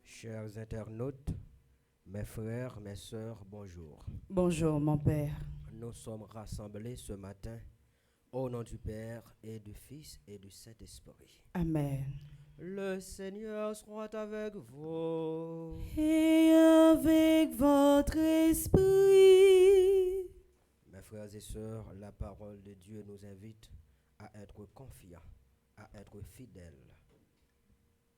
Chers internautes, mes frères, mes sœurs, bonjour. Bonjour mon Père. Nous sommes rassemblés ce matin au nom du Père et du Fils et du Saint-Esprit. Amen. Le Seigneur soit avec vous. Et avec votre esprit. Mes frères et sœurs, la parole de Dieu nous invite à être confiants, à être fidèles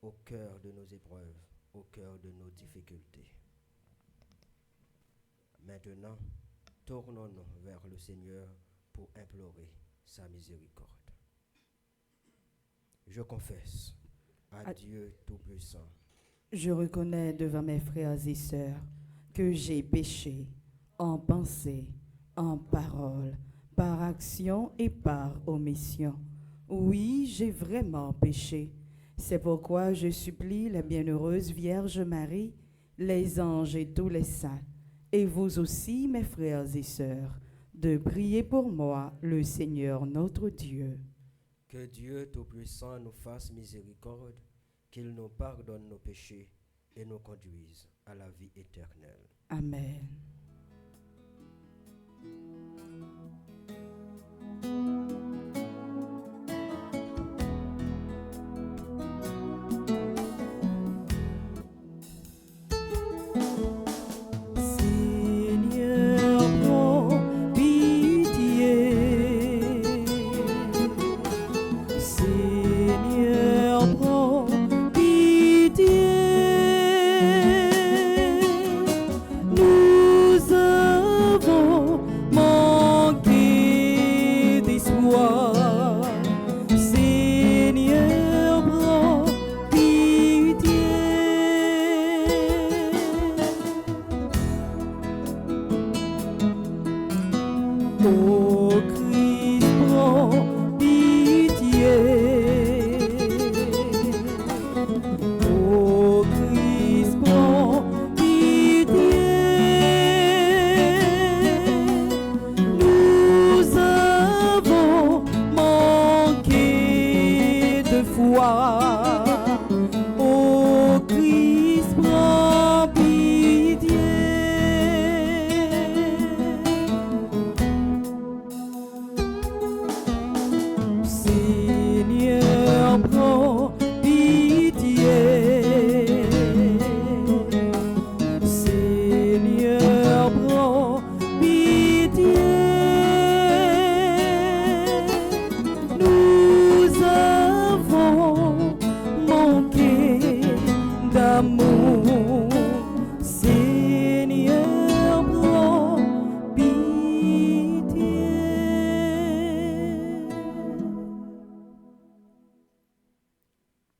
au cœur de nos épreuves, au cœur de nos difficultés. Maintenant, tournons-nous vers le Seigneur pour implorer sa miséricorde. Je confesse à Dieu Tout-Puissant. Je reconnais devant mes frères et sœurs que j'ai péché en pensée, en parole, par action et par omission. Oui, j'ai vraiment péché. C'est pourquoi je supplie la bienheureuse Vierge Marie, les anges et tous les saints, et vous aussi, mes frères et sœurs, de prier pour moi, le Seigneur notre Dieu. Que Dieu Tout-Puissant nous fasse miséricorde, qu'il nous pardonne nos péchés et nous conduise à la vie éternelle. Amen.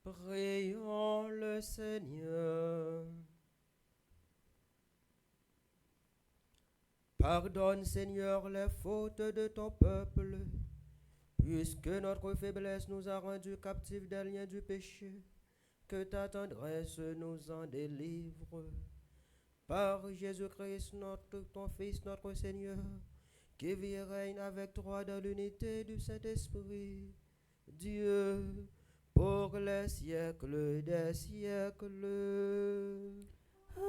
Prions le Seigneur. Pardonne, Seigneur, les fautes de ton peuple, puisque notre faiblesse nous a rendus captifs des liens du péché. Que ta tendresse nous en délivre. Par Jésus-Christ, ton Fils, notre Seigneur, qui vit et règne avec toi dans l'unité du Saint-Esprit, Dieu, pour les des siècles des siècles. Amen.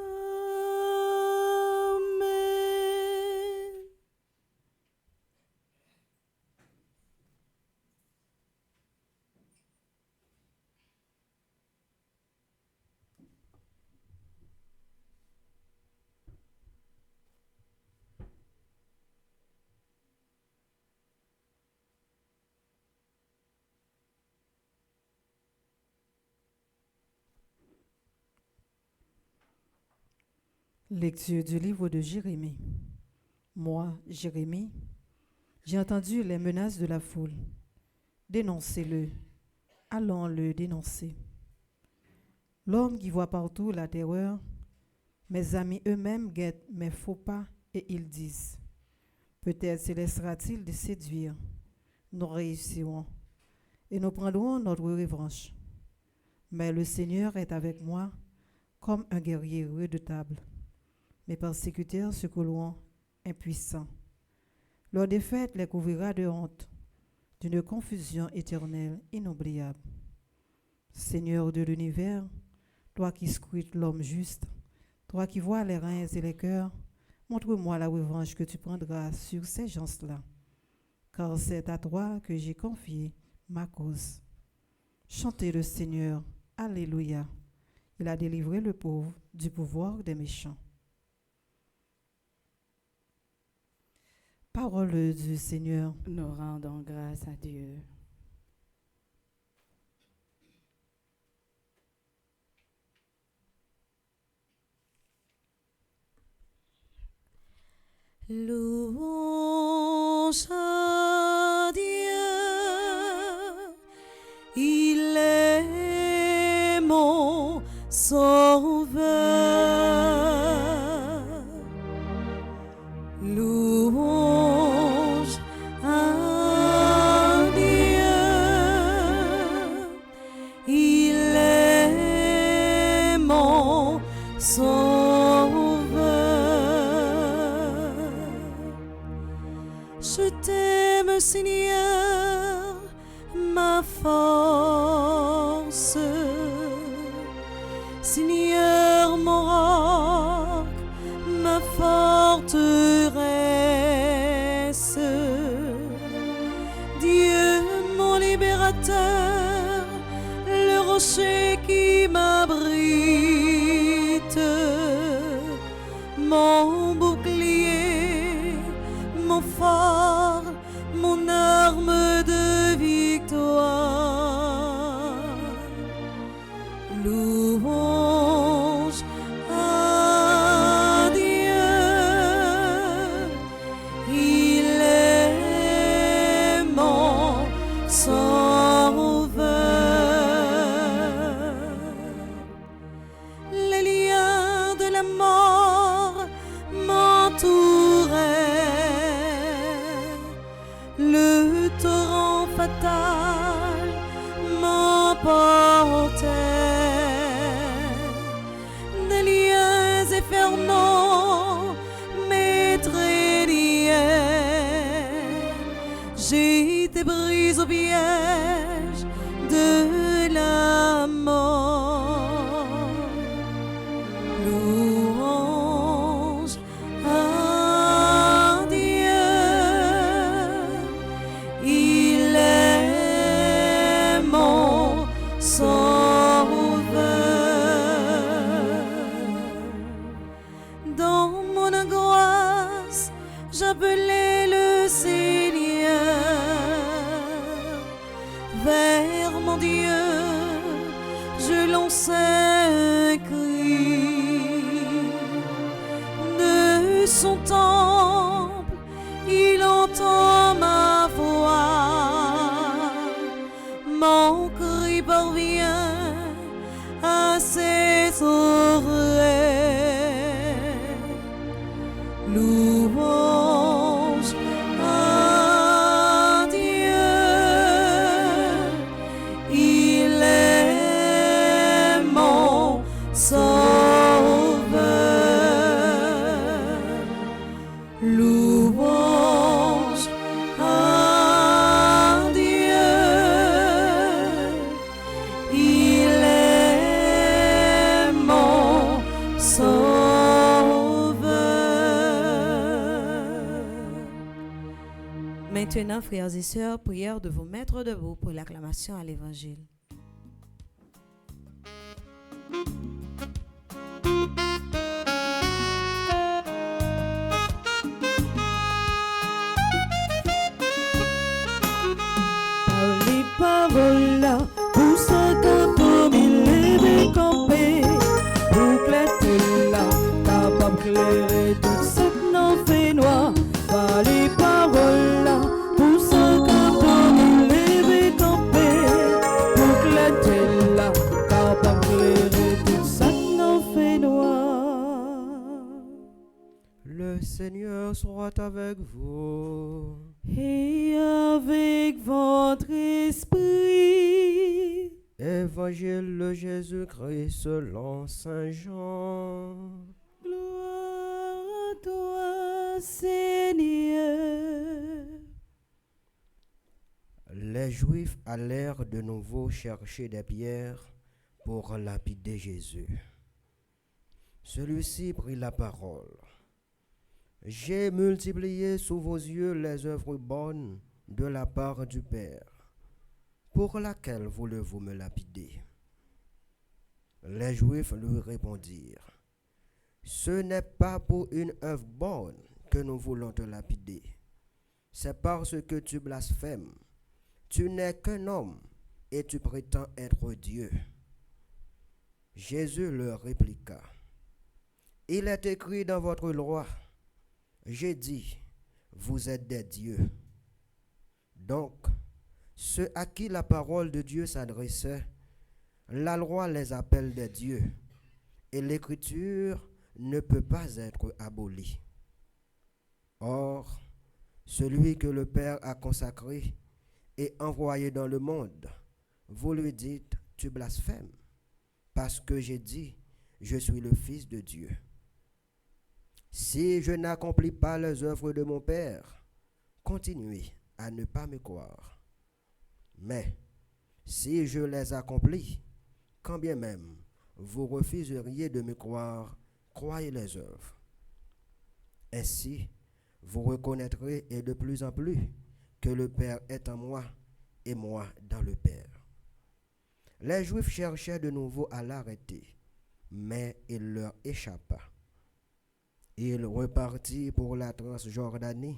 Lecture du livre de Jérémie. Moi, Jérémie, j'ai entendu les menaces de la foule. Dénoncez-le. Allons le dénoncer. L'homme qui voit partout la terreur, mes amis eux-mêmes guettent mes faux pas et ils disent, peut-être se laissera-t-il de séduire. Nous réussirons et nous prendrons notre revanche. Mais le Seigneur est avec moi comme un guerrier redoutable. Mes persécuteurs se couleront impuissants. Leur défaite les couvrira de honte, d'une confusion éternelle inoubliable. Seigneur de l'univers, toi qui scrutes l'homme juste, toi qui vois les reins et les cœurs, montre-moi la revanche que tu prendras sur ces gens-là, car c'est à toi que j'ai confié ma cause. Chantez le Seigneur, Alléluia. Il a délivré le pauvre du pouvoir des méchants. Parole du Seigneur. Nous rendons grâce à Dieu. Louange à Dieu, il est mon sauveur. Louange à Dieu, il est mon sauveur. Je t'aime, Seigneur, ma force, Seigneur, mon roc, ma forteresse, Dieu, mon libérateur, le rocher qui m'abrite, mon bouclier, mon phare, mon arme de victoire. Louange à Dieu, il est mon sauveur. Les liens de la mort m'entouraient, le torrent fatal m'emportait, des liens infernaux m'étreignaient, j'étais prise au piège de la mort. Louange à Dieu, il est mon sauveur. Dans mon angoisse, j'appelais le Seigneur. Vers mon Dieu, je lançais un cri. De son temple, il entend ma voix. Mon cri parvient à ses oreilles. Louange à Dieu, il est mon sauveur. Louange à Dieu, il Maintenant, frères et sœurs, prière de vous mettre debout pour l'acclamation à l'Évangile. Les paroles là, pour ça que pour m'élever campé, pour que là, capable d'éclairer tout ce que nous fait noir. Par les paroles là, pour ça que pour m'élever campé, pour que là, capable d'éclairer tout ce que nous fait noir. Le Seigneur soit avec vous. Et avec votre esprit. Évangile de Jésus-Christ selon Saint Jean. Gloire à toi, Seigneur. Les Juifs allèrent de nouveau chercher des pierres pour lapider Jésus. Celui-ci prit la parole. J'ai multiplié sous vos yeux les œuvres bonnes de la part du Père. Pour laquelle voulez-vous me lapider? Les Juifs lui répondirent, ce n'est pas pour une œuvre bonne que nous voulons te lapider. C'est parce que tu blasphèmes. Tu n'es qu'un homme et tu prétends être Dieu. Jésus leur répliqua, il est écrit dans votre loi, j'ai dit, vous êtes des dieux. Donc, ceux à qui la parole de Dieu s'adressait, la loi les appelle des dieux, et l'écriture ne peut pas être abolie. Or, celui que le Père a consacré et envoyé dans le monde, vous lui dites, tu blasphèmes, parce que j'ai dit, je suis le Fils de Dieu. Si je n'accomplis pas les œuvres de mon Père, continuez à ne pas me croire. Mais si je les accomplis, quand bien même vous refuseriez de me croire, croyez les œuvres. Ainsi, vous reconnaîtrez et de plus en plus que le Père est en moi et moi dans le Père. Les Juifs cherchaient de nouveau à l'arrêter, mais il leur échappa. Il repartit pour la Transjordanie,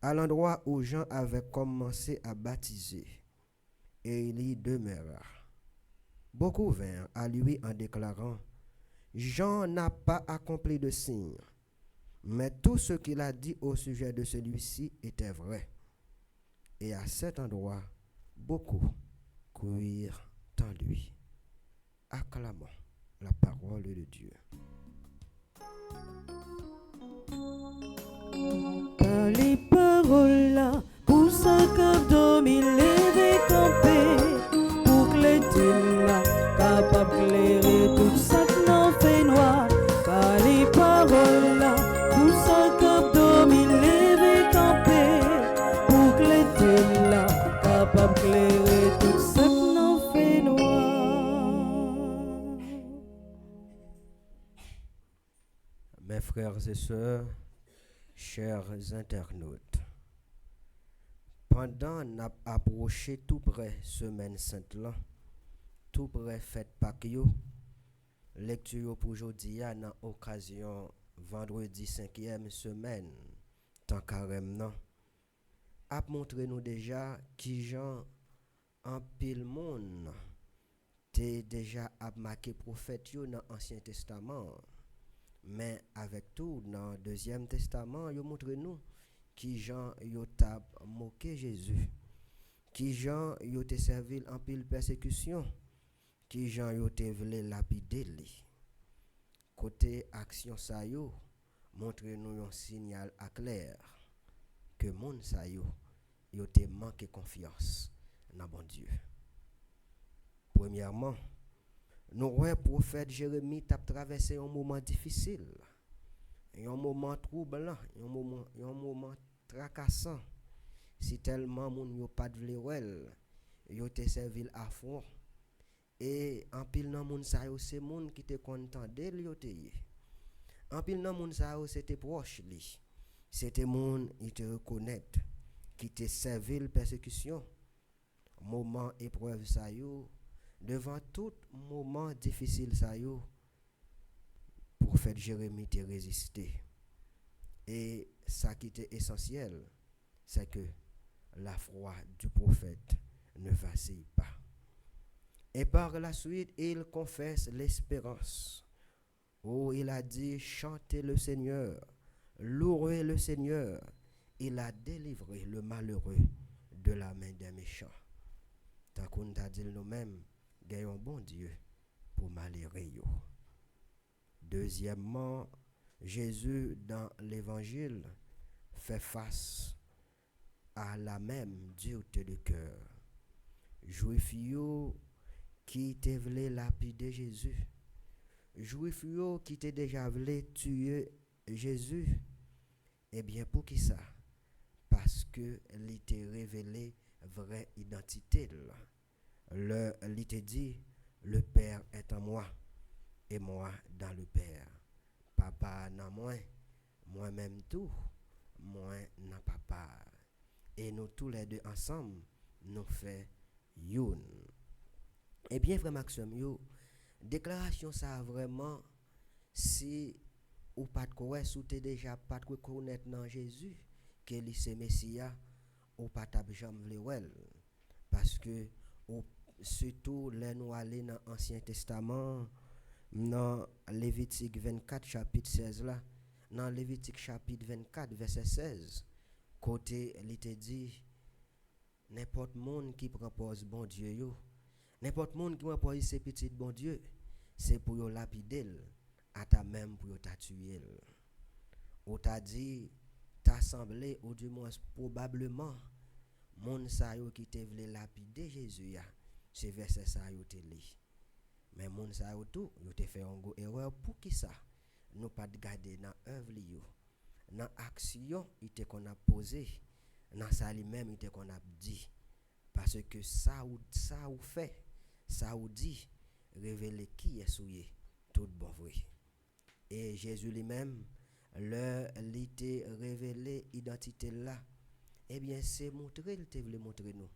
à l'endroit où Jean avait commencé à baptiser, et il y demeura. Beaucoup vinrent à lui en déclarant, Jean n'a pas accompli de signe, mais tout ce qu'il a dit au sujet de celui-ci était vrai. Et à cet endroit, beaucoup crurent en lui. Acclamons la parole de Dieu. Par les paroles là, pour ça que domine les campé, pour que l'été là, capable d'éclairer tout ça que nous fait noir. Par les paroles là, pour ça que domine les campé, pour que l'été là, capable d'éclairer tout ça que nous fait noir. Mes frères et sœurs, chers internautes, pendant n'a approché tout près semaine sainte là, tout près fête Pâques, lecture pour aujourd'hui dans occasion vendredi 5e semaine tant carême nan a montré nous déjà qui Jean en pile monde t'es déjà a marqué prophète yo dans Ancien Testament. Mais avec tout, dans le Deuxième Testament, il montre nous qui Jean a moqué Jésus, qui Jean a servi en pile persécution, qui Jean a voulu lapider lui. Côté action ça yo, montre nous un signal à clair que monde ça yo te manqué confiance dans bon Dieu. Premièrement, nous voyons le prophète Jérémie a traversé un moment difficile, un moment troublant, un moment tracassant. Si tellement moun yo pas de vle yo te servi à fond. Et en pile nan moun sa yo c'est moun qui te content d'elle yo te yé. En pile nan moun sa yo c'était proche li. C'était moun il te reconnaît qui te servi la persécution, moment épreuve ça yo, devant tout moment difficile ça yo, prophète Jérémie t'a résisté. Et ça qui était essentiel, c'est que la foi du prophète ne vacille pas. Et par la suite, il confesse l'espérance. Oh, il a dit, chantez le Seigneur, louez le Seigneur. Il a délivré le malheureux de la main des méchants. Tant qu'on t'a dit nous-mêmes, gagnons bon Dieu pour malheureux. Deuxièmement, Jésus dans l'évangile fait face à la même dureté de cœur. Juif yo qui te voulait lapider Jésus. Juif yo qui te déjà voulu tuer Jésus. Eh bien pour qui ça? Parce que il t'a révélé vraie identité. Il t'a dit le Père est en moi et moi dans le Père. Papa dans moi, moi-même tout, moi dans papa. Et nous tous les deux ensemble, nous fait youn. Eh bien, frère Maxime, yo, déclaration ça vraiment, si ou pas de connaître, ou t'es déjà pas de connaître dans Jésus, que lui c'est Messia, ou pas de jamais vle wel. Parce que, ou, surtout, là nous aller dans l'Ancien Testament, dans Lévitique 24, chapitre 16 là, dans Lévitique chapitre 24, verset 16, côté, il te dit, n'importe monde qui propose bon Dieu yo, n'importe monde qui propose ses petits bon Dieu, c'est pour yo lapider, à ta même pour yo ta tuer. Ou t'a dit, t'a semblé, ou du moins probablement, monde sa yo qui te vle lapider Jésus ya, c'est verset ça yo te li. Mais moun sa yo tout, yo te fait une erreur pour qui ça? Nous pas de garder dans œuvre yo. Dans action, il te qu'on a posé, dans ça lui-même il te qu'on a dit. Parce que ça ou fait, ça ou dit, révéler qui est souillé, tout bon vrai. Et Jésus lui-même, il te révélé identité là. Eh bien, c'est montrer, il te voulait montrer nous.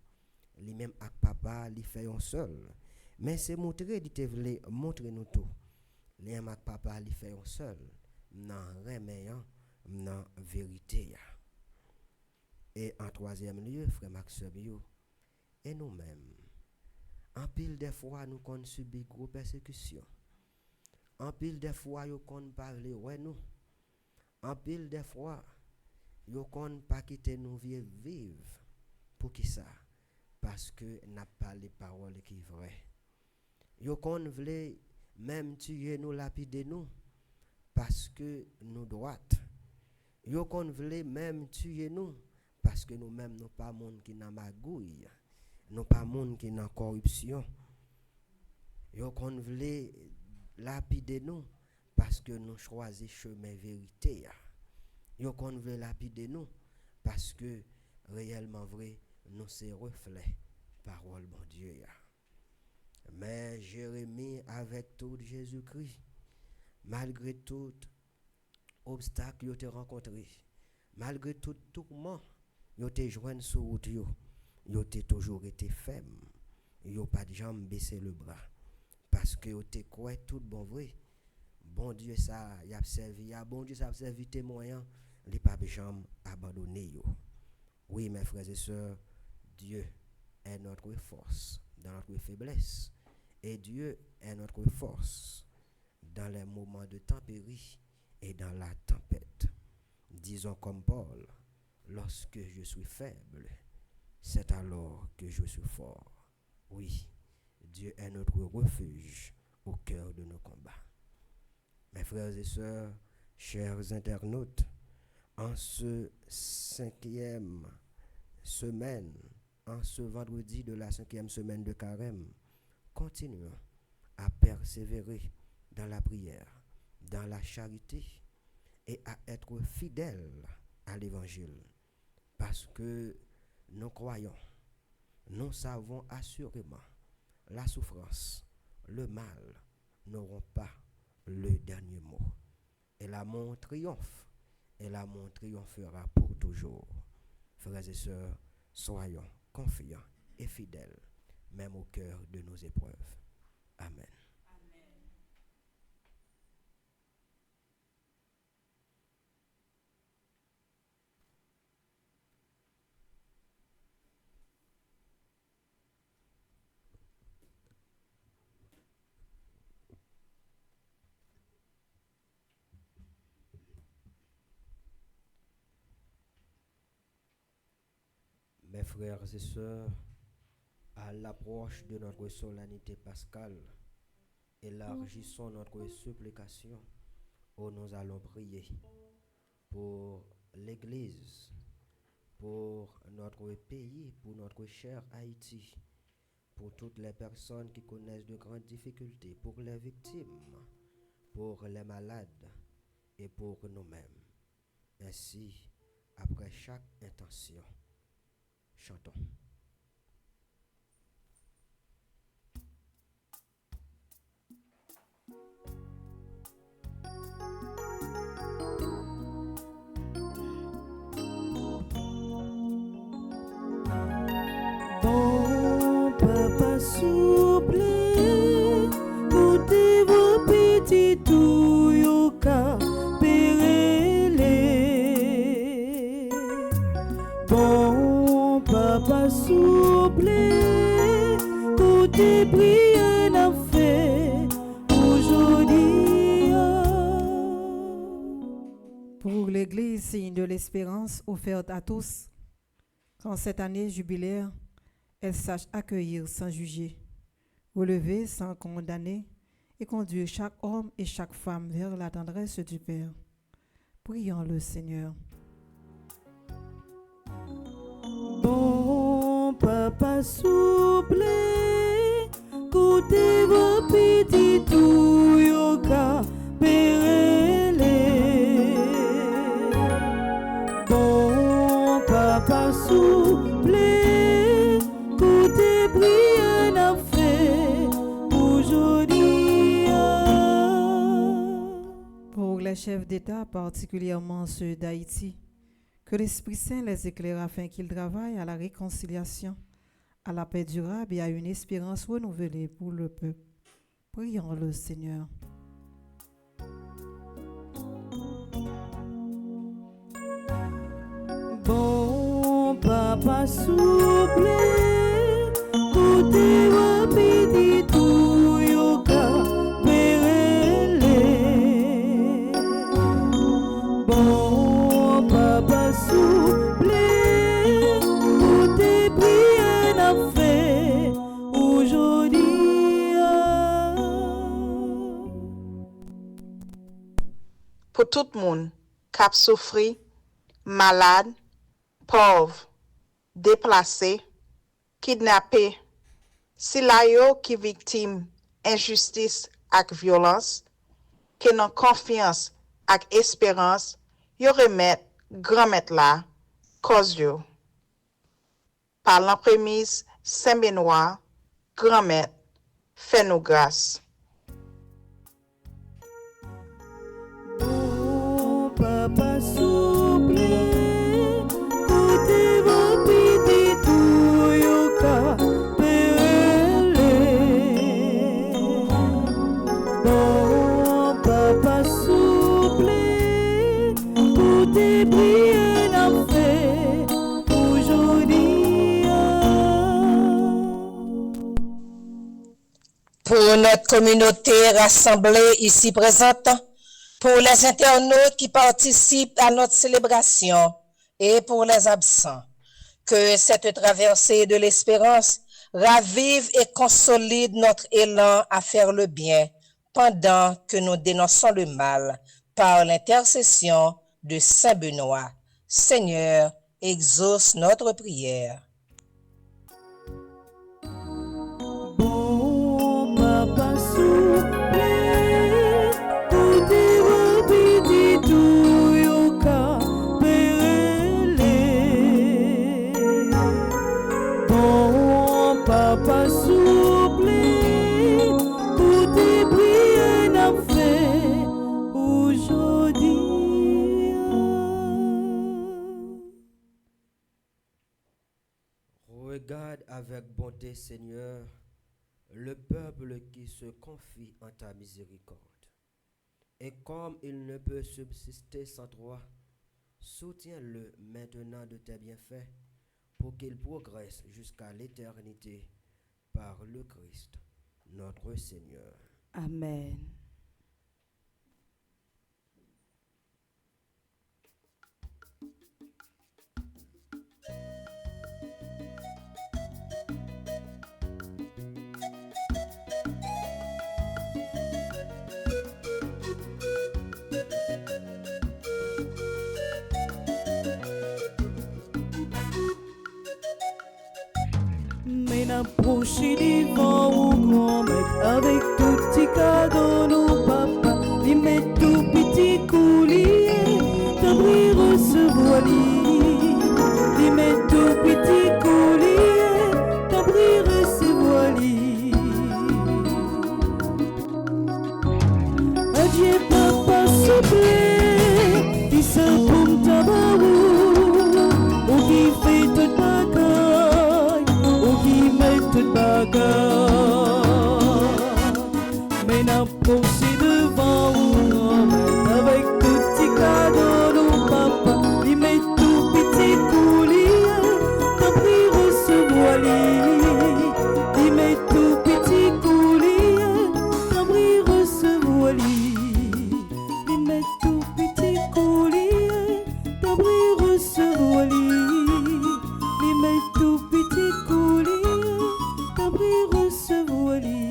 Lui-même avec papa, il fait un seul. Mais c'est montrer, il te voulait montrer nous tout. Lui-même avec papa, il fait un seul. Non, reméant, non, vérité. Et en troisième lieu, frère Maxime, et nous-mêmes, en pile des fois, nous qu'on subit gros persécutions. En pile des fois, nous qu'on parle ouais nous. En pile des fois, nous qu'on pas quitter nous vivre. Pour qui ça? Parce que n'a pas les paroles qui sont vraies. Nous qu'on voulait même tuer nous, lapider nous, parce que nous droites. Nous qu'on voulait même tuer nous, parce que nous-mêmes, nous pas monde qui n'a magouille. Nous pas monde qui n'a corruption. Nous qu'on voulait lapider nous, parce que nous choisissons chemin vérité. Nous qu'on voulait lapider nous, parce que réellement vrai, nous c'est reflet parole bon Dieu. Mais Jérémie, avec tout Jésus-Christ, malgré tout obstacle qu'il a rencontré, malgré tout tourment, il a joint sur route, il a toujours été ferme. Il n'a pas de jambe baissé le bras. Parce que il a quoi tout bon vrai. Bon Dieu, ça, il a servi, bon Dieu, ça a servi témoin, il n'a pas de jambe abandonné. Oui, mes frères et sœurs, Dieu est notre force dans notre faiblesse. Et Dieu est notre force dans les moments de tempérie et dans la tempête. Disons comme Paul, lorsque je suis faible, c'est alors que je suis fort. Oui, Dieu est notre refuge au cœur de nos combats. Mes frères et sœurs, chers internautes, en ce 5e semaine, en ce vendredi de la 5e semaine de Carême, continuons à persévérer dans la prière, dans la charité et à être fidèles à l'évangile. Parce que nous croyons, nous savons assurément la souffrance, le mal n'auront pas le dernier mot. Et l'amour triomphe, et l'amour triomphera pour toujours. Frères et sœurs, soyons confiants et fidèles, même au cœur de nos épreuves. Amen. Mes frères et sœurs, à l'approche de notre solennité pascale, élargissons notre supplication où nous allons prier pour l'Église, pour notre pays, pour notre cher Haïti, pour toutes les personnes qui connaissent de grandes difficultés, pour les victimes, pour les malades et pour nous-mêmes. Ainsi, après chaque intention, chantons. Bon papa souple, côté vos petits tuyaux capérélés. Bon papa souple, côté prière n'a fait aujourd'hui. Pour l'Église, signe de l'espérance offerte à tous, qu'en cette année jubilaire, elle sache accueillir sans juger, relever sans condamner et conduire chaque homme et chaque femme vers la tendresse du Père. Prions le Seigneur. Bon papa souple, côté vos petits tuyaux capérélés. Bon papa souple, côté prière n'a fait aujourd'hui. Pour les chefs d'État, particulièrement ceux d'Haïti, que l'Esprit Saint les éclaire afin qu'ils travaillent à la réconciliation, à la paix durable et à une espérance renouvelée pour le peuple. Prions le Seigneur. Bon papa souple, côté vos petits tuyaux capérélés. Bon papa souple, côté prière n'a fait aujourd'hui. Pour tout le monde, cap souffri, malade, pauvre, déplacé, kidnappé, si la yo qui victime injustice ak violence, que non confiance ak espérance, yo remet grand maître là, cause yo. Par l'emprémise Saint-Benoît, grand maître, fais nous grâce. Bon papa souple, côté vos petits tuyaux capérélés. Bon papa souple, côté prière n'a fait aujourd'hui. Pour notre communauté rassemblée ici présente, pour les internautes qui participent à notre célébration et pour les absents, que cette traversée de l'espérance ravive et consolide notre élan à faire le bien pendant que nous dénonçons le mal par l'intercession de Saint Benoît. Seigneur, exauce notre prière. Bon papa souple, côté vos petits tuyaux capérélés. Bon papa souple, côté prière n'a fait aujourd'hui. avec bonté, Seigneur, le peuple qui se confie en ta miséricorde. Et comme il ne peut subsister sans toi, soutiens-le maintenant de tes bienfaits pour qu'il progresse jusqu'à l'éternité par le Christ, notre Seigneur. Amen. Mais n'approcher devant au grand maître avec tout petit cadeau, nos papa, il met tout petit coulier, t'abri recevoir lui. Il met tout petit coulier, t'abri recevoir lui. Adieu papa, s'il te plaît, il se tombe tabarou, ou qui fait toute bagaille, ou qui met toute bagaille. Mais n'approcher devant ou avec tout petit cadeau, non papa, il met tout petit coulier, t'as pris recevoir lui. Il met tout petit coulier, t'as pris recevoir lui. Il met tout petit coulier, t'as pris recevoir lui. Il met tout petit coulier, t'as pris recevoir lui.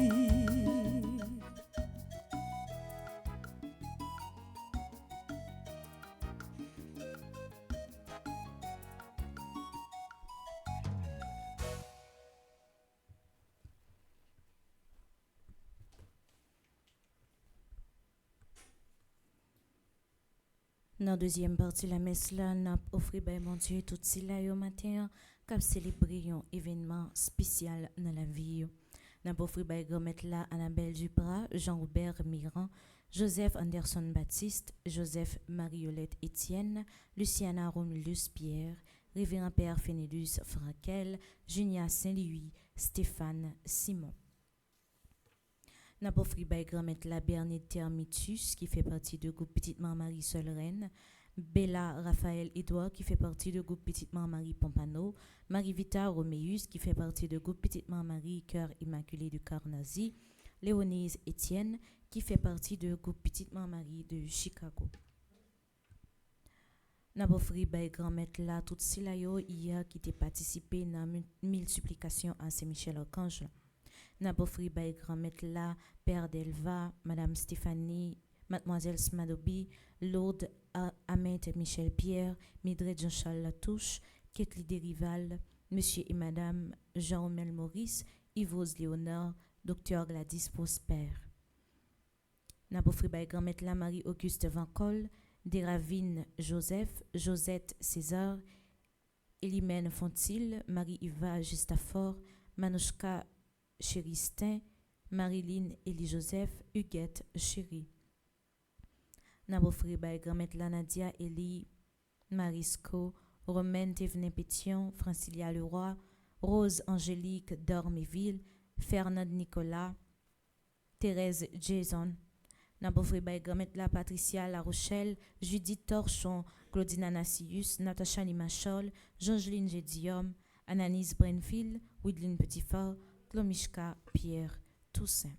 Dans la deuxième partie de la messe, là, nous avons offert à mon Dieu tout cela au matin, pour célébrer un événement spécial dans la vie. Nous avons offert à grand-mère là, Annabelle Duprat, Jean-Robert Mirand, Joseph Anderson Baptiste, Joseph Mariolette Étienne, Luciana Romulus Pierre, Révérend Père Fénélus Frankel, Junia Saint-Louis, Stéphane Simon. N'a pas offert by grand-mère la Bernide Termitus, qui fait partie du groupe Petite Marie Seule Reine, Bella Raphaël Edouard, qui fait partie du groupe Petite Marie Pompano, Marie-Vita Roméus, qui fait partie du groupe Petite Marie Cœur Immaculé du Carnasie, Léonise Étienne, qui fait partie du groupe Petite Marie de Chicago. N'a pas offert by grand-mère la toute Silayo hier qui a participé dans 1000 supplications à Saint-Michel-Archange. N'a pas offert by grand-mère la Père Delva, Madame Stéphanie, Mademoiselle Smadobi, Lourdes Ahmed Michel Pierre, Mildred Jean-Charles Latouche, Ketli Derival, Monsieur et Madame Jean-Romel Maurice, Yves Léonard, Docteur Gladys Prosper. N'a pas offert by grand-mère la Marie-Auguste Vancol, Déravine Joseph, Josette César, Elimène Fontil, Marie-Yva Justafort, Manouchka Chéristin, Marilyn Élie-Joseph, Huguette Chéri. Nabofri by grand-mère la Nadia Elie, Marisco, Romaine Thévenin Pétion, Francilia Leroy, Rose Angélique Dorméville, Fernand Nicolas, Thérèse Jason. Nabofri by grand-mère la Patricia La Rochelle, Judith Torchon, Claudine Anassius, Natacha Limachol, Jeangeline Gédium, Ananis Brenfield, Widline Petitfort, Klomishka Pierre Toussaint.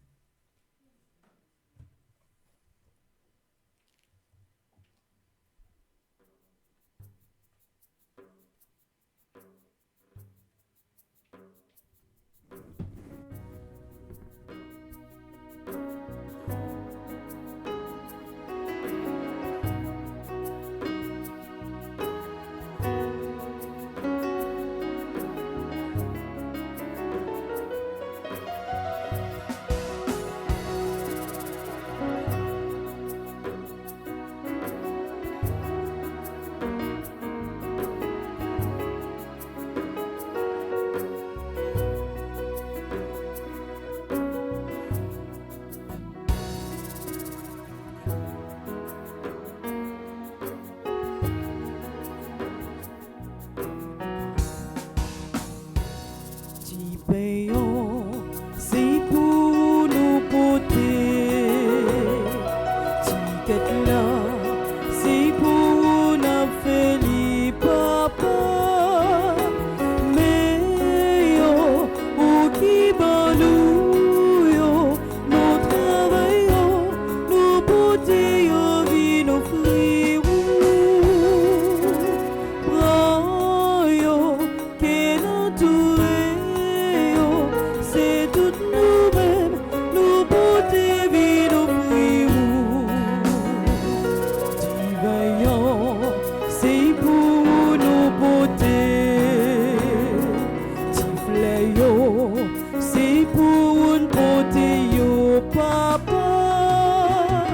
pas.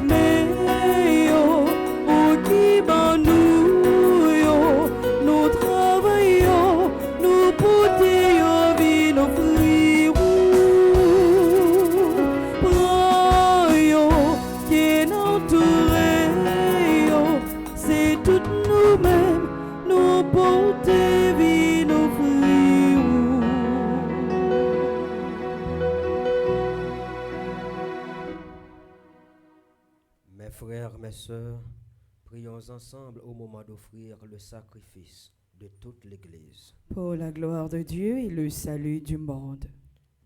Mais yo, ou qui ban nous yo, nous travaillons, nous portons vie nos fruits. Prends yo, qui n'entoure yo, c'est tout nous-mêmes, nous portons vie nos fruits. Mes frères, mes sœurs, prions ensemble au moment d'offrir le sacrifice de toute l'Église. Pour la gloire de Dieu et le salut du monde.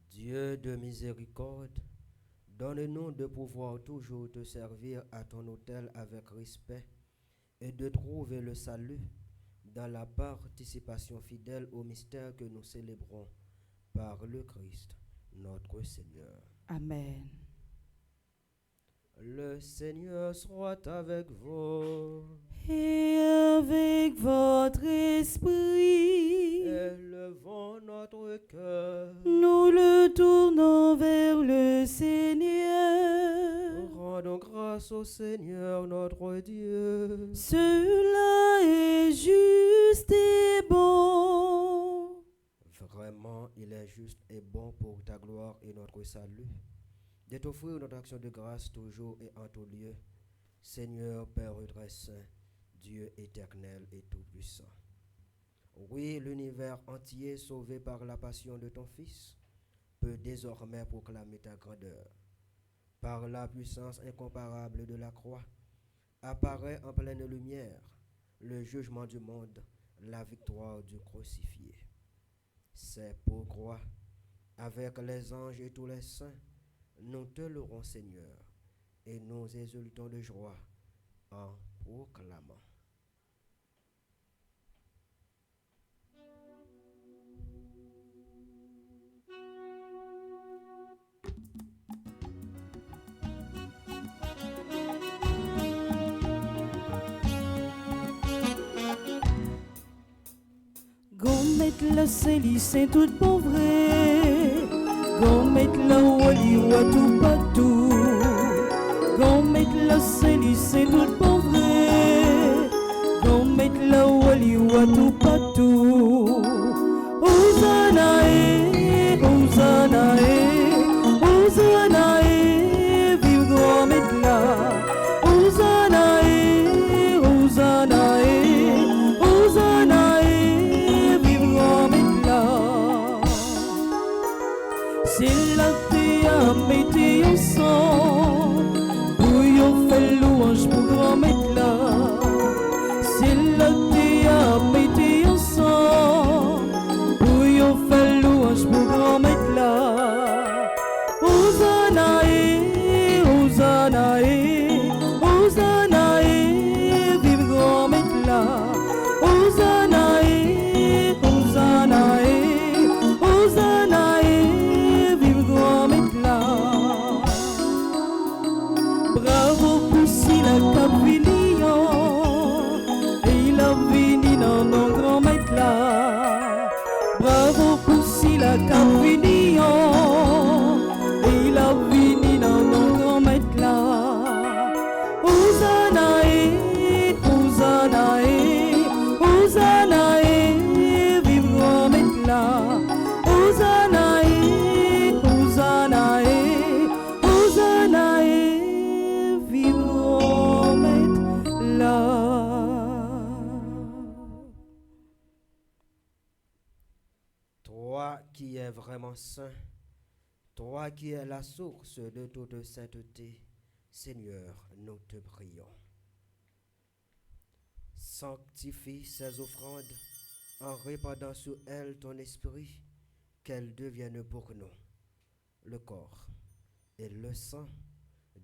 Dieu de miséricorde, donne-nous de pouvoir toujours te servir à ton autel avec respect et de trouver le salut dans la participation fidèle au mystère que nous célébrons par le Christ, notre Seigneur. Amen. Le Seigneur soit avec vous. Et avec votre esprit, Élevons notre cœur. nous le tournons vers le Seigneur. Rendons grâce au Seigneur notre Dieu. Cela est juste et bon. Vraiment, il est juste et bon pour ta gloire et notre salut de t'offrir notre action de grâce toujours et en tout lieu. Seigneur, Père très saint, Dieu éternel et tout-puissant. Oui, l'univers entier, sauvé par la passion de ton Fils, peut désormais proclamer ta grandeur. Par la puissance incomparable de la croix, apparaît en pleine lumière le jugement du monde, la victoire du crucifié. C'est pourquoi, avec les anges et tous les saints, nous te louerons, Seigneur, et nous exultons de joie en proclamant. Gomet la Saint-Ly, c'est tout bon vrai. Gomet la Wali, wa tout partout. Gomet la Saint-Ly, c'est tout bon vrai. Gomet la Wali, wa tout partout. Hosanna, Hosanna, Hosanna, vive Gomet la. Hosanna, Hosanna, Hosanna, vive Gomet la. C'est la paix à mettre ensemble, pour yon fait louange pour Gomet la. C'est la paix à mettre ensemble, pour yon fait louange pour Gomet la. Hosanna, Hosanna, Hosanna, vive Gomet la. Hosanna, Hosanna, Hosanna, vive Gomet la. Bravo pour si la Capilion, et il a venu dans nos Gomet la. Bravo pour si la Capilion, et il a venu dans nos Gomet la. Hosanna, Hosanna, Hosanna, vive Gomet la. Hosanna, Hosanna, Hosanna, vive Gomet la. Toi qui es vraiment saint, toi qui es la source de toute sainteté, Seigneur, nous te prions. Sanctifie ces offrandes en répandant sur elles ton esprit, qu'elles deviennent pour nous le corps et le sang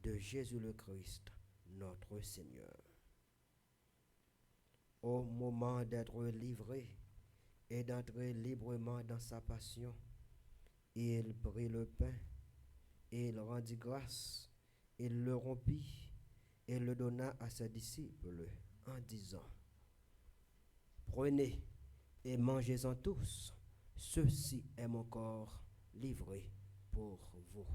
de Jésus le Christ, notre Seigneur. Au moment d'être livré et d'entrer librement dans sa passion, il prit le pain, il rendit grâce, il le rompit et le donna à ses disciples en disant: Prenez et mangez-en tous, ceci est mon corps livré pour vous.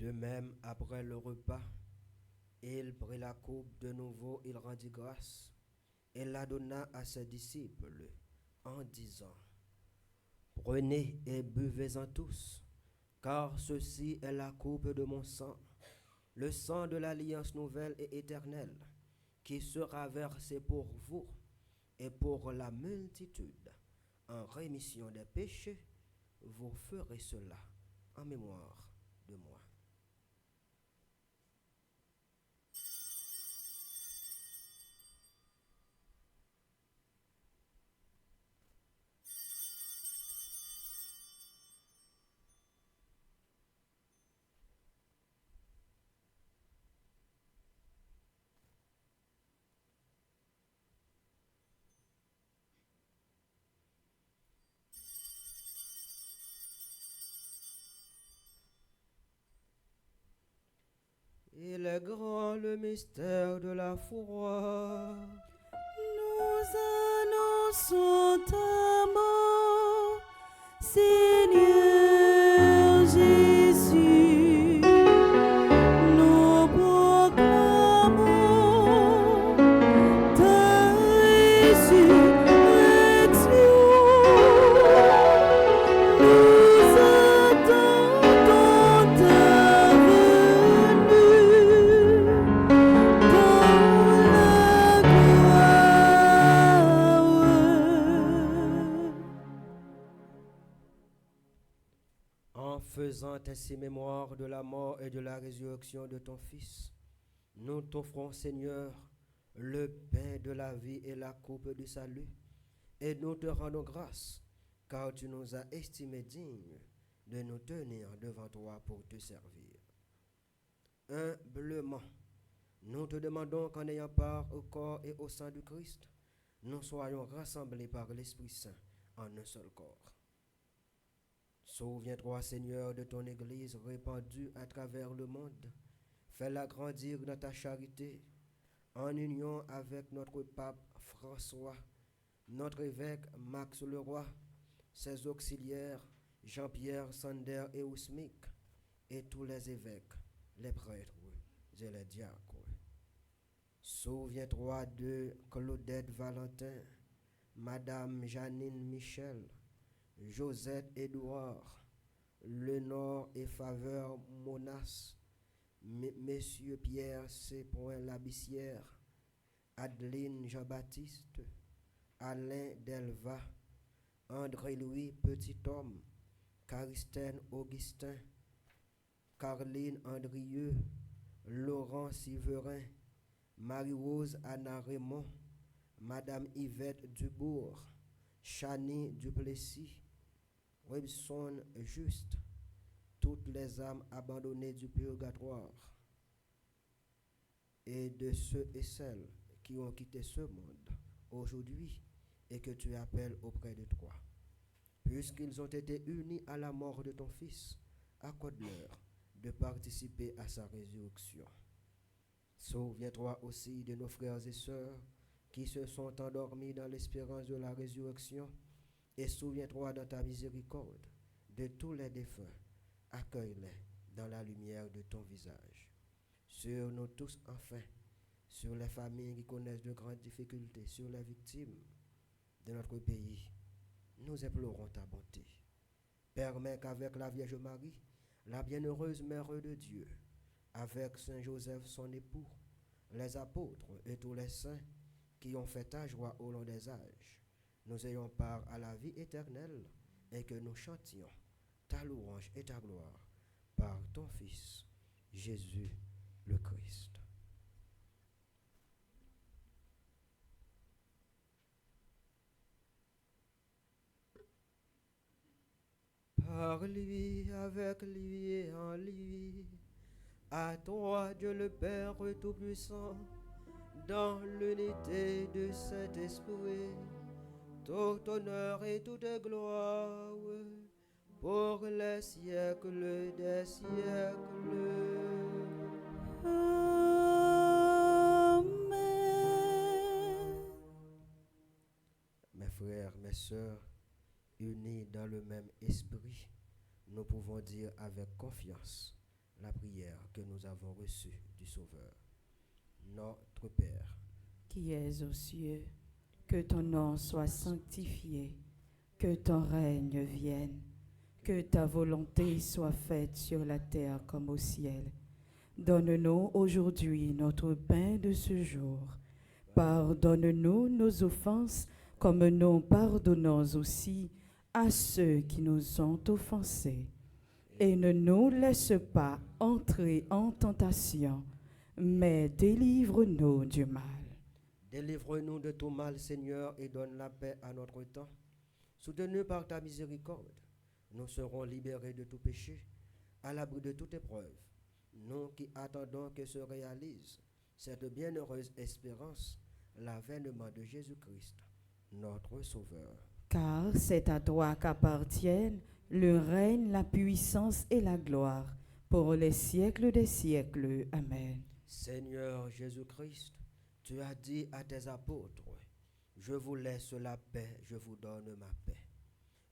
De même, après le repas, il prit la coupe de nouveau, il rendit grâce et la donna à ses disciples en disant, prenez et buvez-en tous, car ceci est la coupe de mon sang, le sang de l'alliance nouvelle et éternelle, qui sera versé pour vous et pour la multitude en rémission des péchés. Vous ferez cela en mémoire de moi. Il est grand le mystère de la foi. Nous annonçons ta mort, Seigneur Jésus. Nous proclamons ta résurrection. Nous attendons ta venue dans la gloire. En faisant ainsi mémoire de la mort et de la résurrection de ton Fils, nous t'offrons, Seigneur, le pain de la vie et la coupe du salut, et nous te rendons grâce, car tu nous as estimés dignes de nous tenir devant toi pour te servir. Humblement, nous te demandons qu'en ayant part au corps et au sang du Christ, nous soyons rassemblés par l'Esprit Saint en un seul corps. Souviens-toi, Seigneur, de ton Église répandue à travers le monde. Fais-la grandir dans ta charité, en union avec notre pape François, notre évêque Max Leroy, ses auxiliaires Jean-Pierre Sander et Ousmic, et tous les évêques, les prêtres et les diacres. Souviens-toi de Claudette Valentin, Madame Janine Michel, Josette Édouard, Lenore et Faveur Monas, Messieurs Pierre C. Labissière, Adeline Jean-Baptiste, Alain Delva, André-Louis Petit-Homme, Caristène Augustin, Carline Andrieux, Laurent Siverin, Marie-Rose Anna Raymond, Madame Yvette Dubourg, Chani Duplessis, Webson Juste, toutes les âmes abandonnées du purgatoire, et de ceux et celles qui ont quitté ce monde aujourd'hui et que tu appelles auprès de toi. Puisqu'ils ont été unis à la mort de ton Fils, accorde-leur de participer à sa résurrection. Souviens-toi aussi de nos frères et sœurs qui se sont endormis dans l'espérance de la résurrection, et souviens-toi dans ta miséricorde de tous les défunts. Accueille-les dans la lumière de ton visage. Sur nous tous, enfin, sur les familles qui connaissent de grandes difficultés, sur les victimes de notre pays, nous implorons ta bonté. Permets qu'avec la Vierge Marie, la bienheureuse Mère de Dieu, avec Saint Joseph son époux, les apôtres et tous les saints qui ont fait ta joie au long des âges, nous ayons part à la vie éternelle et que nous chantions ta louange et ta gloire par ton Fils, Jésus le Christ. Par lui, avec lui et en lui, à toi Dieu le Père Tout-Puissant, dans l'unité de Saint-Esprit, tout honneur et toute gloire, pour les siècles des siècles. Amen. Mes frères, mes sœurs, unis dans le même esprit, nous pouvons dire avec confiance la prière que nous avons reçue du Sauveur. Notre Père, qui es aux cieux, que ton nom soit sanctifié, que ton règne vienne, que ta volonté soit faite sur la terre comme au ciel. Donne-nous aujourd'hui notre pain de ce jour. Pardonne-nous nos offenses, comme nous pardonnons aussi à ceux qui nous ont offensés. Et ne nous laisse pas entrer en tentation, mais délivre-nous du mal. délivre-nous de tout mal, Seigneur, et donne la paix à notre temps. Soutenus par ta miséricorde, nous serons libérés de tout péché, à l'abri de toute épreuve. Nous qui attendons que se réalise cette bienheureuse espérance, l'avènement de Jésus-Christ, notre Sauveur. Car c'est à toi qu'appartiennent le règne, la puissance et la gloire, pour les siècles des siècles. Amen. Seigneur Jésus-Christ, tu as dit à tes apôtres, je vous laisse la paix, je vous donne ma paix.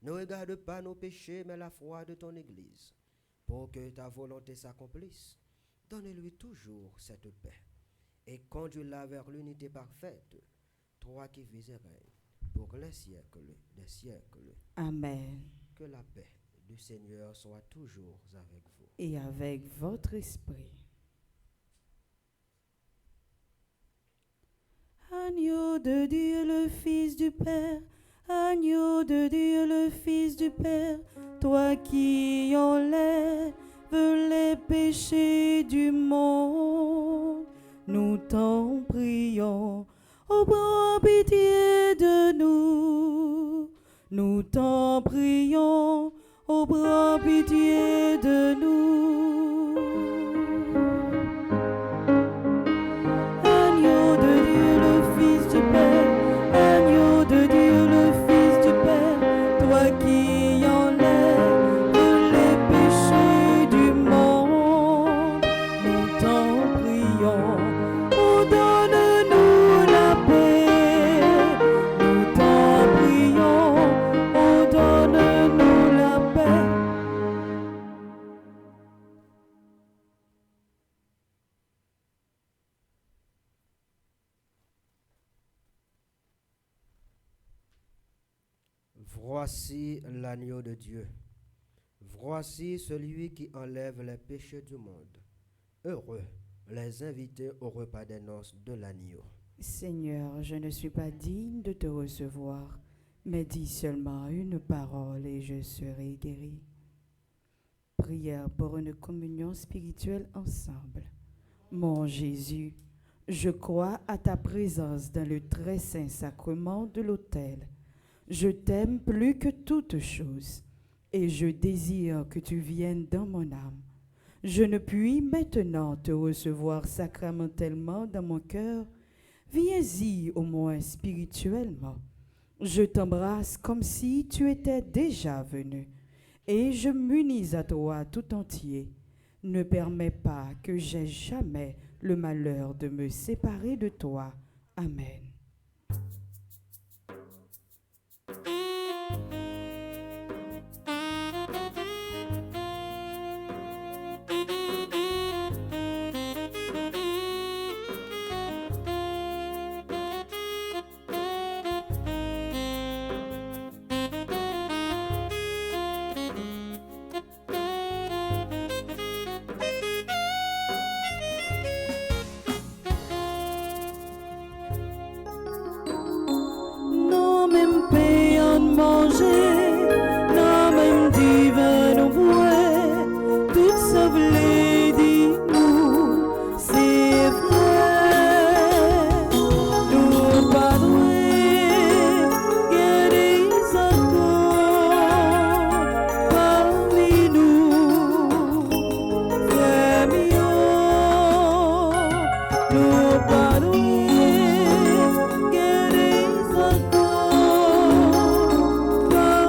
Ne regarde pas nos péchés, mais la foi de ton Église. Pour que ta volonté s'accomplisse, donne-lui toujours cette paix. Et conduis-la vers l'unité parfaite, toi qui vis et règnes pour les siècles des siècles. Amen. Que la paix du Seigneur soit toujours avec vous. Et avec votre esprit. Agneau de Dieu, le Fils du Père, agneau de Dieu, le Fils du Père, toi qui enlèves les péchés du monde, nous t'en prions, ô prends pitié de nous. Nous t'en prions, ô prends pitié de nous. Agneau de Dieu, le Fils du Père, agneau de Dieu, le Fils du Père, toi qui enlèves les péchés du monde, nous t'en prions, oh donne-nous la paix. Nous t'en prions, oh donne-nous la paix. Voici l'agneau de Dieu. Voici celui qui enlève les péchés du monde. Heureux les invités au repas des noces de l'agneau. Seigneur, je ne suis pas digne de te recevoir, mais dis seulement une parole et je serai guéri. Prière pour une communion spirituelle ensemble. Mon Jésus, je crois à ta présence dans le très saint sacrement de l'autel. Je t'aime plus que toute chose et je désire que tu viennes dans mon âme. Je ne puis maintenant te recevoir sacramentellement dans mon cœur. Viens-y au moins spirituellement. Je t'embrasse comme si tu étais déjà venu et je m'unis à toi tout entier. Ne permets pas que j'aie jamais le malheur de me séparer de toi. Amen. Non même payant de manger, non même divin nous voix, tout ça voulait dire nous, c'est vrai. Nous pas doués, guéris encore parmi nous, frères mignons, nous pas doués, guéris encore parmi nous.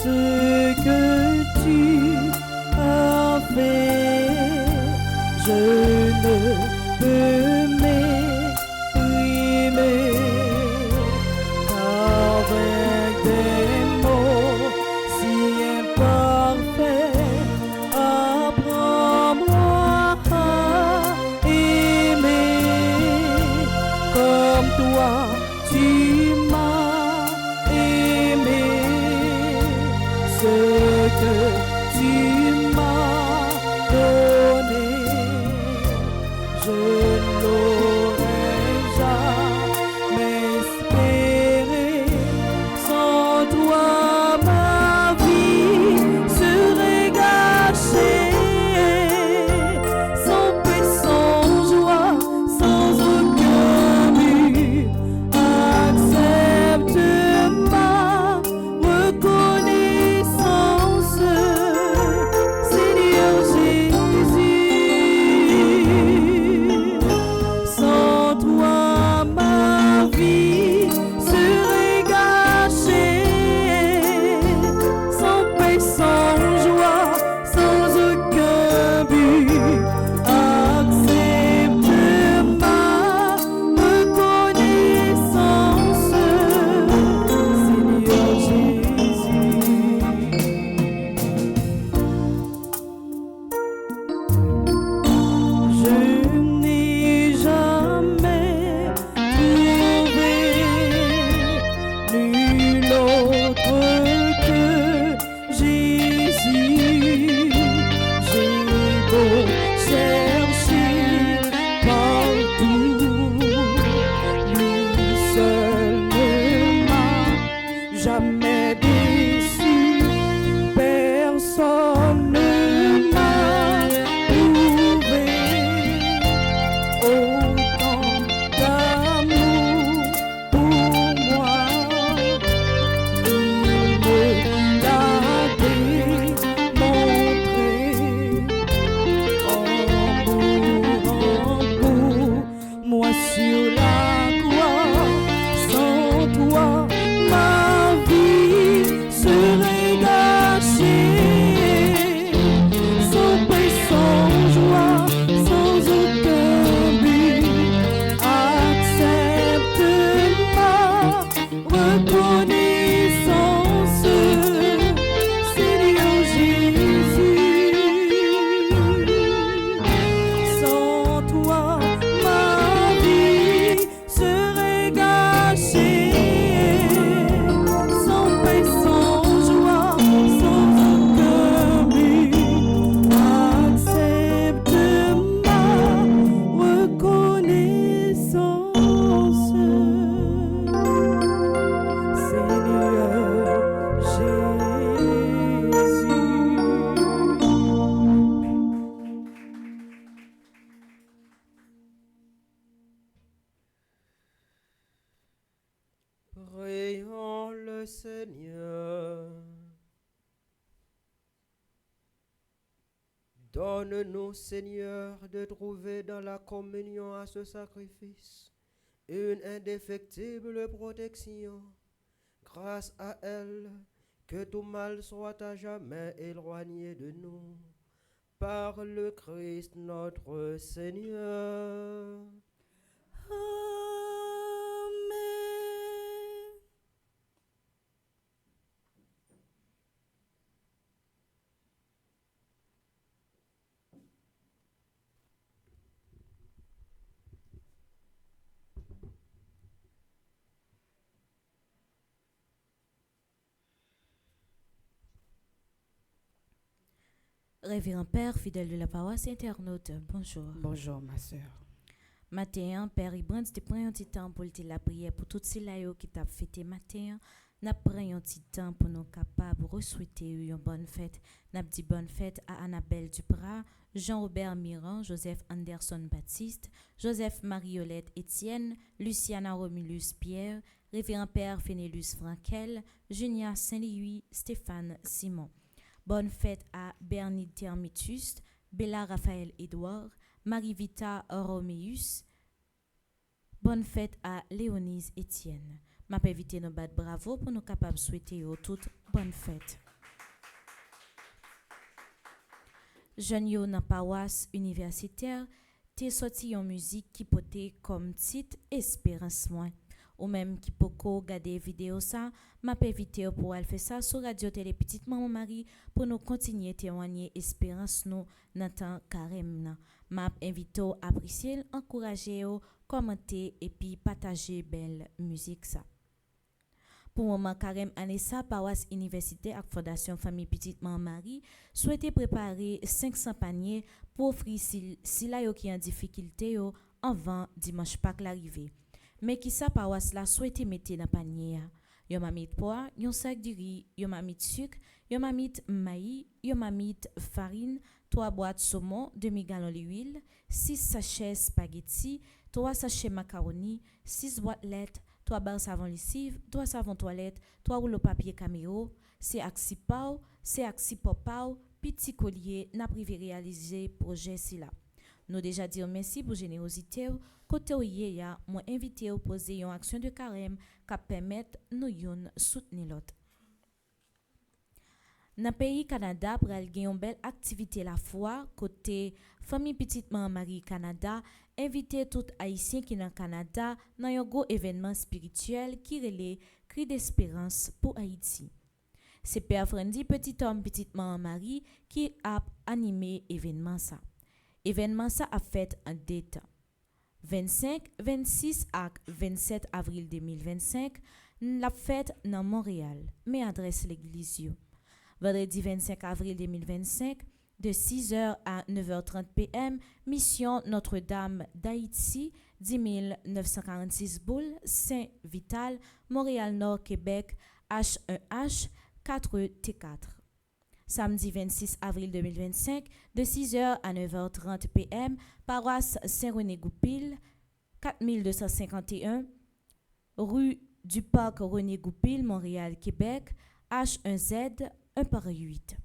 ce que tu as fait. Je ne peux m'exprimer qu'avec des mots si imparfaits. Apprends-moi à aimer comme toi tu m'as aimé. Ce que tu m'as donné, je ne l'aurais jamais espéré. Sans toi, ma vie serait gâchée. Sans paix, sans joie, sans aucun but. Accepte ma reconnaissance, Seigneur Jésus. Sans toi, ma vie serait gâchée. Sans paix, sans joie, sans aucun but. Accepte ma reconnaissance, Seigneur Jésus. Je n'ai jamais trouvé nul autre que Jésus. J'ai beau chercher partout, lui seul ne m'a jamais déçu. Personne ne m'a prouvé autant d'amour pour moi. Il me l'a démontré en mourant pour moi sur la croix. Sans toi, ma vie serait gâchée. Sans paix, sans joie, sans aucun but. Accepte ma reconnaissance, Seigneur Jésus. Sans toi, ma vie serait gâchée. Sans paix, sans joie, sans aucun but. Accepte ma reconnaissance, Seigneur Jésus. Prions le Seigneur. Donne-nous, Seigneur, de trouver dans la communion à ce sacrifice une indéfectible protection. Grâce à elle, que tout mal soit à jamais éloigné de nous. Par le Christ notre Seigneur. Amen. Révérend Père, fidèle de la paroisse internaute, bonjour. Bonjour, ma sœur. Matin, Père Ibrand, te prend un petit temps pour te la prière pour toutes ces laïos qui t'a fêté matin. N'a pris un petit temps pour nous capables de souhaiter une bonne fête. N'a dit bonne fête à Annabelle Duprat, Jean-Robert Mirand, Joseph Anderson Baptiste, Joseph Mariolette Étienne, Luciana Romulus Pierre, Révérend Père Fénélus Frankel, Junia Saint-Louis, Stéphane Simon. Bonne fête à Bernie Termitus, Bella Raphaël Édouard, Marie-Vita Roméus. Bonne fête à Léonise Étienne. M'a invité nos bad bravo pour nous capables de souhaiter toutes bonne fête. jeune yo dans paroisse universitaire, te sorti en musique qui pote comme titre Espérance moi. Ou même qui poko garder vidéo ça, m'a invité pour aller faire ça sur radio télé petite maman Marie pour nous continuer témoigner espérance nous dans temps carême nan. M'a invité à apprécier, encourager, commenter et puis partager belle musique ça. Pour moment carême année ça, paroisse université avec Fondation Famille Petite Maman Marie souhaitait préparer 500 paniers pour offrir si la yo qui en difficulté yo avant dimanche Pâques l'arrivée. Mais qui sa paroisse la souhaité mettre dans panier. Yo m'a mis pois, yon sac de riz, yo m'a mis sucre, yo m'a mis maïs, yo m'a mis farine, 3 boîtes saumon, demi-gallon d'huile, 6 sachets spaghetti, 3 sachets macaroni, 6 boîtes lait, 3 barres savon lessive, 3 savons toilette, 3 rouleaux papier caméo, c'est axi pau, c'est axi popau, petit collier, n'a privé réaliser projet si là. Nous déjà dire merci pour générosité. Côté ou ya, moi invité à poser une action de carême qui permettre nous yon soutenir l'autre. Dans le pays Canada, pral gen une belle activité la foi côté famille petite maman Marie Canada, invité tout haïtien qui dans Canada dans un gros événement spirituel qui relève cri d'espérance pour Haïti. C'est Père Frendi petit homme petite maman Marie qui a animé événement ça. Événement ça a fait en date 25, 26 et 27 avril 2025, la fête dans Montréal, mais adresse l'église yo. Vendredi 25 avril 2025, de 6h à 9h30 p.m., mission Notre-Dame d'Haïti, 10 946 Boules, Saint-Vital, Montréal-Nord, Québec, H1H, 4T4. Samedi 26 avril 2025, de 6h à 9h30 p.m., paroisse Saint-René-Goupil, 4251, rue du Parc René-Goupil, Montréal, Québec, H1Z, 1 par 8.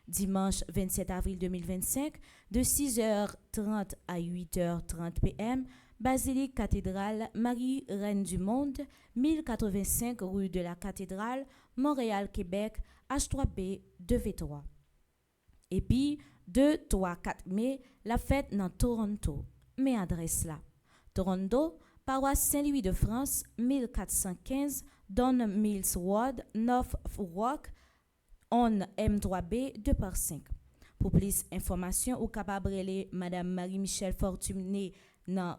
Dimanche 27 avril 2025, de 6h30 à 8h30 p.m., Basilique Cathédrale Marie Reine du Monde, 1085 rue de la Cathédrale, Montréal, Québec, H3B 2V3. Et puis, 2, 3, 4 mai, la fête dans Toronto. Mais adresse là. Toronto, paroisse Saint-Louis de France, 1415, Don Mills Road, North Rock, on M3B 2 par 5. Pour plus d'informations, ou capable de Madame Marie-Michel Fortuné dans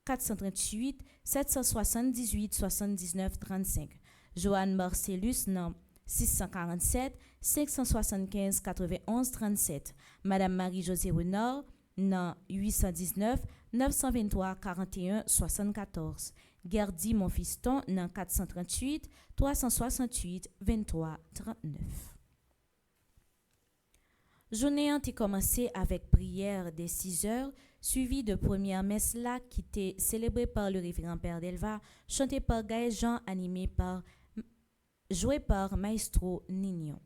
438 778 79 35. Joanne Marcellus dans 647 575 91 37. Madame Marie-Josée Renard dans 819 923 41 74. Gardi Monfiston dans 438 368 23 39. Journée a commencé avec prière des 6 heures, suivie de première messe là qui était célébrée par le révérend Père Delva, chantée par Gaël Jean, joué par Maestro Nignon.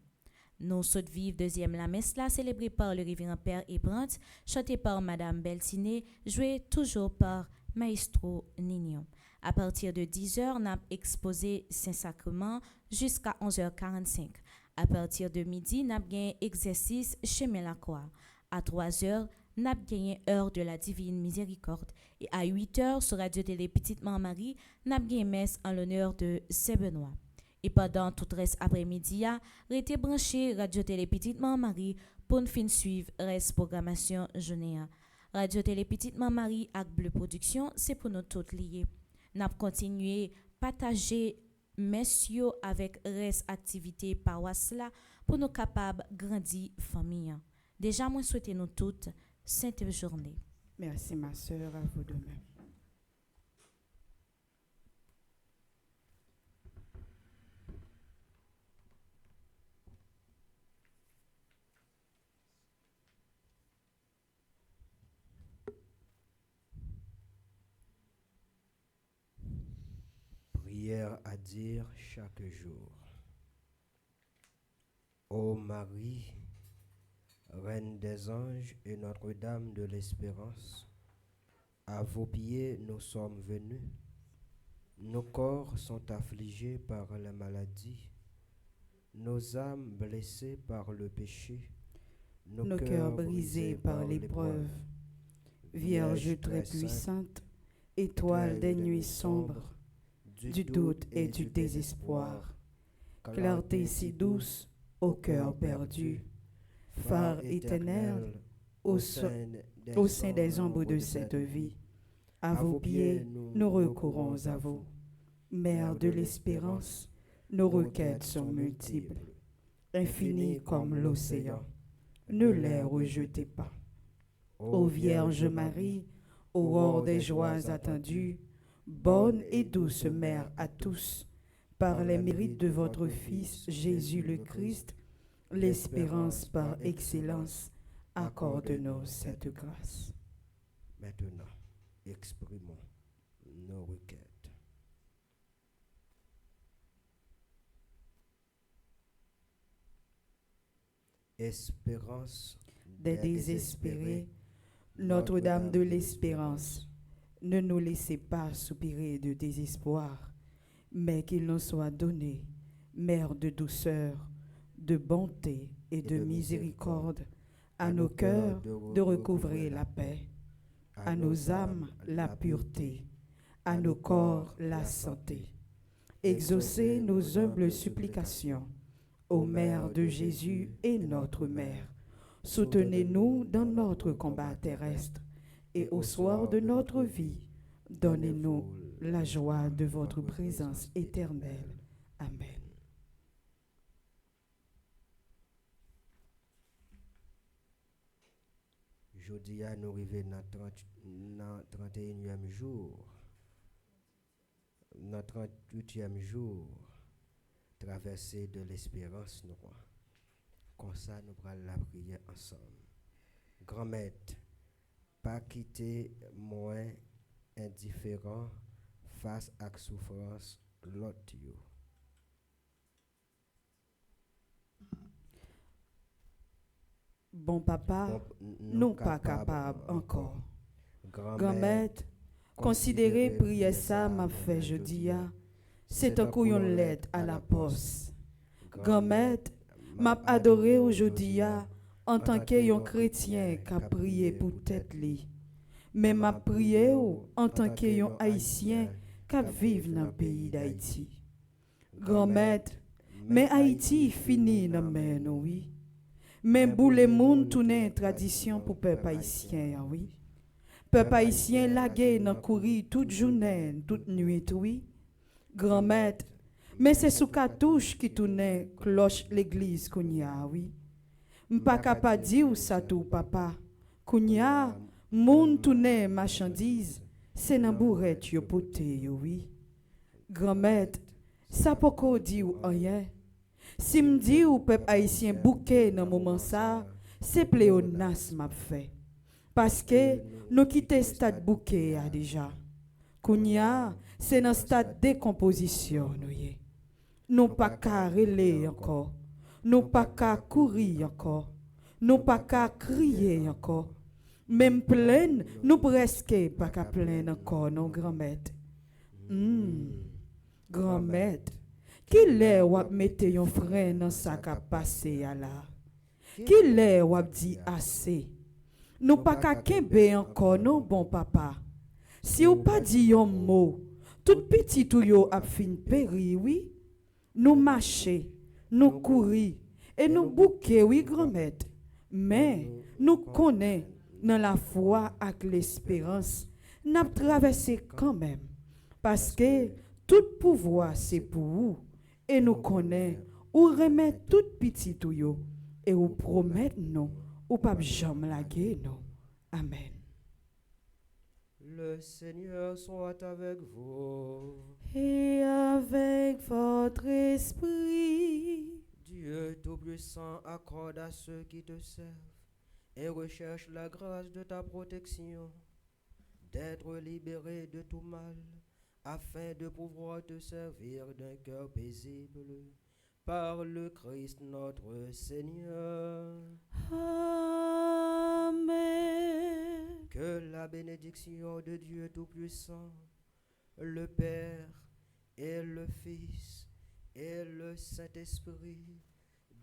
Nous sautes vive deuxième la messe là, célébrée par le révérend Père Ebrandt, chantée par Madame Beltiné, jouée toujours par Maestro Nignon. À partir de 10h, on a exposé Saint-Sacrement jusqu'à 11h45. À partir de midi, nous avons gagné exercice chez Melacroix. À 3h, nous avons gagné heure de la Divine Miséricorde. Et à 8h, sur Radio Télé Petite Maman Marie, nous avons gagné messe en l'honneur de Saint-Benoît. Et pendant tout le reste après-midi, restez branché Radio Télé Petite Maman Marie pour nous fin suivre reste programmation journée. Radio Télé Petite Maman Marie avec Bleu Production, c'est pour nous tous liés. Nous avons continué à partager messieurs avec reste activité paroisse là pour nous capables grandir famille. Déjà moi souhaitez nous toutes sainte journée. Merci ma sœur, à vous de même. Prière à dire chaque jour. Ô Marie, Reine des anges et Notre-Dame de l'Espérance, à vos pieds nous sommes venus. Nos corps sont affligés par la maladie, nos âmes blessées par le péché. nos cœurs brisés par l'épreuve. Vierge très puissante, étoile des nuits sombres, du doute et du désespoir, clarté si douce au cœur perdu, phare éternel au sein des ombres de cette vie. À vos pieds, nous recourons à vous. Mère de l'espérance, nos requêtes sont multiples, infinies comme l'océan. Ne les rejetez pas. Ô Vierge Marie, aurore des joies attendues, bonne et douce Mère à tous, par les mérites de votre Fils Jésus le Christ, l'espérance par excellence, accorde-nous cette grâce. Maintenant, exprimons nos requêtes. Espérance Des désespérés, Notre-Dame de l'Espérance, ne nous laissez pas soupirer de désespoir, mais qu'il nous soit donné, Mère de douceur, de bonté et de miséricorde, à nos cœurs de recouvrer la paix, à nos âmes la pureté, à nos corps la santé. Exaucez nos humbles supplications, ô Mère de Jésus et notre Mère. Soutenez-nous dans notre combat terrestre et au soir de notre vie, donnez-nous la joie de votre présence éternelle. Amen. Jeudi, nous arrivons dans le 31e jour, dans le 38e jour, traversée de l'espérance noire. Comme ça, nous prenons la prière ensemble. Grand-mère, pas quitter moins indifférent face à la souffrance l'autre. Bon papa, nous pas capables encore. Grand-mère, considérez prière ça m'a fait jeudi, c'est un couillon lettre à la poste. Grand-mère, m'a adoré aujourd'hui en tant qu'un chrétien qui a prié pour tête li. Mais m'a prié en tant qu'un haïtien qui vit dans le pays d'Haïti. Grand-mère, mais Haïti fini dans main oui. Mais pour les monde tourner tradition pour peuple haïtien oui. Peuple haïtien lagué dans courir toute journée, toute nuit oui. Grand-mère, mais c'est sous cartouche qui tournait cloche l'église kounya oui. M'pas capable dire ça tout papa. Kounya moun tourner marchandise, c'est nan bourrette yo pote yo oui. Grand-mère, ça poko di ou rien. Si m'di ou peuple haïtien bouquet dans moment ça, c'est pléonas m'a fait. Parce que nous quitter stade bouquet a déjà. Kounya, c'est dans stade décomposition nous yé. Nous pas qu'à relayer encore, nous pas qu'à courir encore, nous pas qu'à crier encore. Même pleine, nous presque pas qu'à plaindre encore, non grand-mère. Grand-mère, qui l'est ou mette yon frein dans sa ka passé à là? Qui l'est ou dit assez? Nous pas qu'à kembe encore, non bon papa. Si ou pas dit yon mot, tout petit ou yo a fin péri, oui? Nous marcher, nous courir et nous bouquer, oui, grand-mère. Mais nous connaissons dans la foi et l'espérance, nous traversé quand même. Parce que tout pouvoir c'est pour vous. Et nous connaissons ou remet tout petit ou yo. Et ou promet nous, ou pas jamais laguer nous. Amen. Le Seigneur soit avec vous. Et avec votre esprit. Dieu Tout-Puissant accorde à ceux qui te servent et recherchent la grâce de ta protection, d'être libérés de tout mal, afin de pouvoir te servir d'un cœur paisible, par le Christ notre Seigneur. Amen. Que la bénédiction de Dieu Tout-Puissant, le Père et le Fils et le Saint-Esprit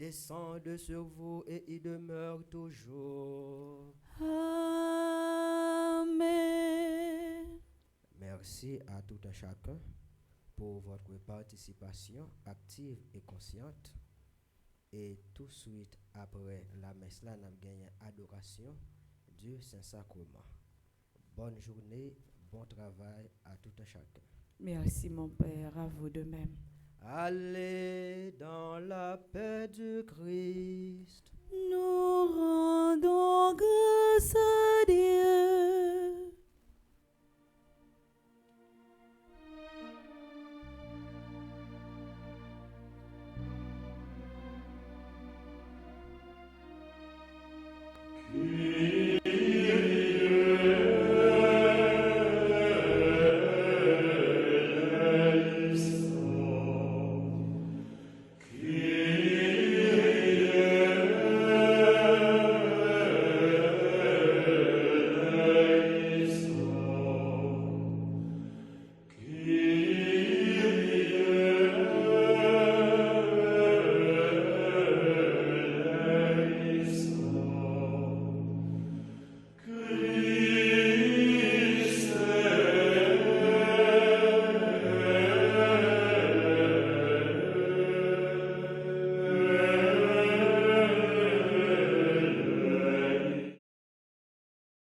descende sur vous et y demeure toujours. Amen. Merci à tout un chacun pour votre participation active et consciente. Et tout de suite après la messe là, nous avons gagné adoration du Saint-Sacrement. Bonne journée, bon travail à tout un chacun. Merci mon Père, à vous de même. Allez dans la paix du Christ.